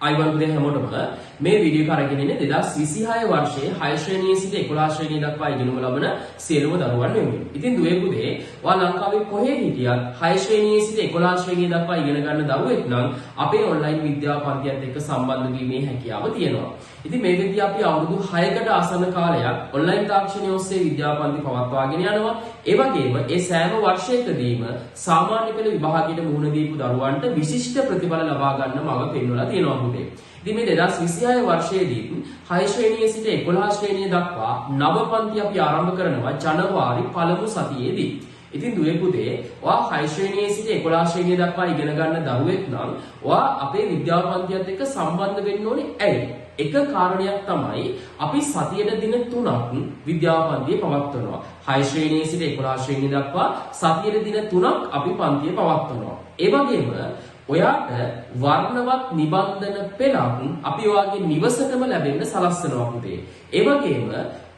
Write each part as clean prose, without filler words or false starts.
අයිබන් පුතේ හැමෝටම මේ වීඩියෝ එක අරගෙන ඉන්නේ 2026 වර්ෂයේ 6 ශ්‍රේණියේ සිට 11 ශ්‍රේණිය දක්වා ඉගෙනීම ලබන සියලුම දරුවන් වෙනුවෙන්. ඉතින් දුවේ පුතේ ඔයා ලංකාවේ කොහේ හිටියත් 6 ශ්‍රේණියේ සිට 11 ශ්‍රේණිය දක්වා ඉගෙන ගන්න දරුවෙක් නම් අපේ ඔන්ලයින් විද්‍යා පන්තියත් එක්ක සම්බන්ධ වීමේ හැකියාව තියෙනවා. ඉතින් මේ විදිහ අපි අවුරුදු 6කට ආසන්න කාලයක් ඔන්ලයින් තාක්ෂණය ඔස්සේ විද්‍යා පන්ති පවත්වාගෙන යනවා. ඒ වගේම ඒ සෑම වර්ෂයකදීම සාමාන්‍ය පෙළ විභාගයට මුහුණ දීපු දරුවන්ට විශිෂ්ට ප්‍රතිඵල ලබා ගන්න මඟ පෙන්වලා තියෙනවා පුතේ. ඉතින් මේ 2026 වර්ෂයේදී 6 ශ්‍රේණියේ සිට 11 ශ්‍රේණිය දක්වා නව පන්ති අපි ආරම්භ කරනවා ජනවාරි පළමු සතියේදී. ඉතින් දුවේ පුතේ ඔයා 6 ශ්‍රේණියේ සිට 11 ශ්‍රේණිය දක්වා ඉගෙන ගන්න දරුවෙක් නම් ඔයා අපේ විද්‍යා පන්තියත් එක්ක සම්බන්ධ වෙන්න ඕනේ. ඇයි? එක කාරණයක් තමයි අපි සතියට දින 3ක් විද්‍යා පන්තිය පවත්වනවා. 6 ශ්‍රේණියේ සිට 11 ශ්‍රේණිය දක්වා සතියට දින 3ක් අපි පන්තිය පවත්වනවා. ඒ වගේම ඔයාට වර්ණවත් නිබන්ධන පෙළක් අපි ඔයාගේ නිවසටම ලැබෙන්න සලස්වනවා පුතේ. ඒ වගේම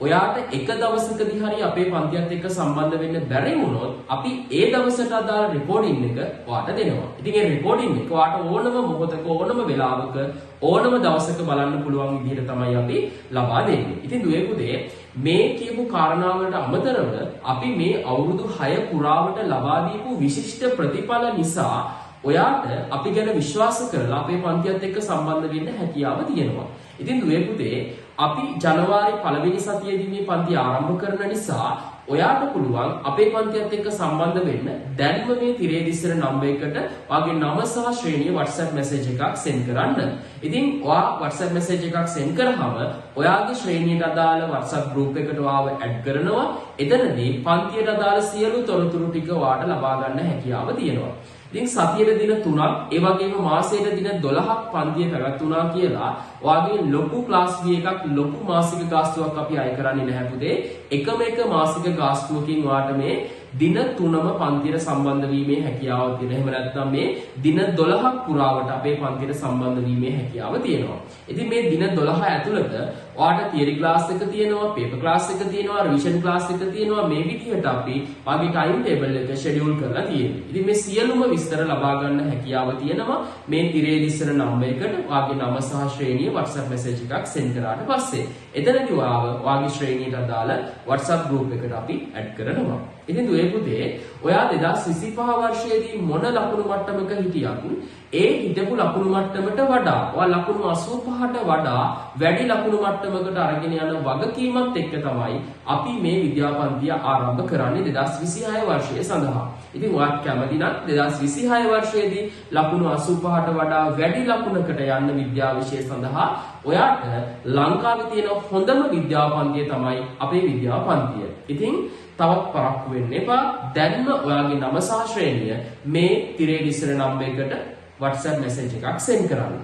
ඔයාට එක දවසකදී හරි අපේ පන්තියත් එක්ක සම්බන්ධ වෙන්න බැරි වුණොත් අපි ඒ දවසට අදාළ රෙකෝඩින් එක ඔයාට දෙනවා. ඉතින් ඒ රෙකෝඩින් එක ඔයාට ඕනම මොහොතක ඕනම වෙලාවක ඕනම දවසක බලන්න පුළුවන් විදිහට තමයි අපි ලබා දෙන්නේ. ඉතින් දුවේ පුතේ මේ කියපු කාරණාවලට අමතරව අපි මේ අවුරුදු 6 පුරාවට ලබා දීපු විශිෂ්ට ප්‍රතිඵල නිසා ඔයාට අපි ගැන විශ්වාස කරලා අපේ පන්තියත් එක්ක සම්බන්ධ වෙන්න හැකියාව තියෙනවා. ඉතින් දුවේ පුතේ අපි ජනවාරි පළවෙනි සතියේදී මේ පන්තිය ආරම්භ කරන නිසා ඔයාට පුළුවන් අපේ පන්තියත් එක්ක සම්බන්ධ වෙන්න දැන්ම මේ තිරේ දිස්සන නම්බර් එකට ඔයාගේ නම සහ ශ්‍රේණිය WhatsApp message එකක් send කරන්න. ඉතින් ඔයා WhatsApp message එකක් send කරාම ඔයාගේ ශ්‍රේණියට අදාළ WhatsApp group එකට ඔයාව add කරනවා. එතනදී පන්තියට අදාළ සියලු තොරතුරු ටික ඔයාට ලබා ගන්න හැකියාව තියෙනවා. ඉතින් සතියේ දින 3ක් ඒ වගේම මාසයේ දින 12ක් පන්තිය පැවැත්වුණා කියලා ඔයාගේ ලොකු ක්ලාස් fee එකක් ලොකු මාසික ගාස්තුවක් අපි අය කරන්නේ නැහැ පුතේ. එකම එක මාසික ගාස්තුවකින් ඔයාට මේ දින 3ම පන්තියට සම්බන්ධ වීමේ හැකියාව තියෙනවා. එහෙම නැත්නම් මේ දින 12ක් පුරාවට අපේ පන්තියට සම්බන්ධ වීමේ හැකියාව තියෙනවා. ඉතින් මේ දින 12 ඇතුළත ඔයාට තියරි ක්ලාස් එක තියෙනවා, පේපර් ක්ලාස් එක තියෙනවා, රිවිෂන් ක්ලාස් එක තියෙනවා. මේ විදිහට අපි වාගේ ටයිම් ටේබල් එක ෂෙඩියුල් කරලා තියෙනවා. ඉතින් මේ සියලුම විස්තර ලබා ගන්න හැකියාව තියෙනවා මේ තිරේ දිස්සන නම්බර් එකට වාගේ නම සහ ශ්‍රේණිය WhatsApp message එකක් send කරාට පස්සේ. එතනදී ඔයාව වාගේ ශ්‍රේණියට අදාළ WhatsApp group එකට අපි add කරනවා. ඉතින් දුවේ පුතේ ඔයා 2025 වර්ෂයේදී මොන ලකුණු මට්ටමක හිටියත් ඒ හිටපු ලකුණු මට්ටමට වඩා ඔයා ලකුණු 85ට වඩා වැඩි ලකුණු මට්ටමකට අරගෙන යන වගකීමත් එක්ක තමයි අපි මේ විද්‍යාපන්තිය ආරම්භ කරන්නේ 2026 වර්ෂය සඳහා. ඉතින් ඔයා කැමති නම් 2026 වර්ෂයේදී ලකුණු 85ට වඩා වැඩි ලකුණකට යන්න විද්‍යා විෂය සඳහා ඔයාට ලංකාවේ තියෙන හොඳම විද්‍යාපන්තිය තමයි අපේ විද්‍යාපන්තිය. ඉතින් තවත් පරක්කු වෙන්න එපා. දැන්ම ඔයාගේ නම සහ ශ්‍රේණිය මේ තිරේ දිස්සන නම්බර් එකට WhatsApp message එකක් send කරන්න.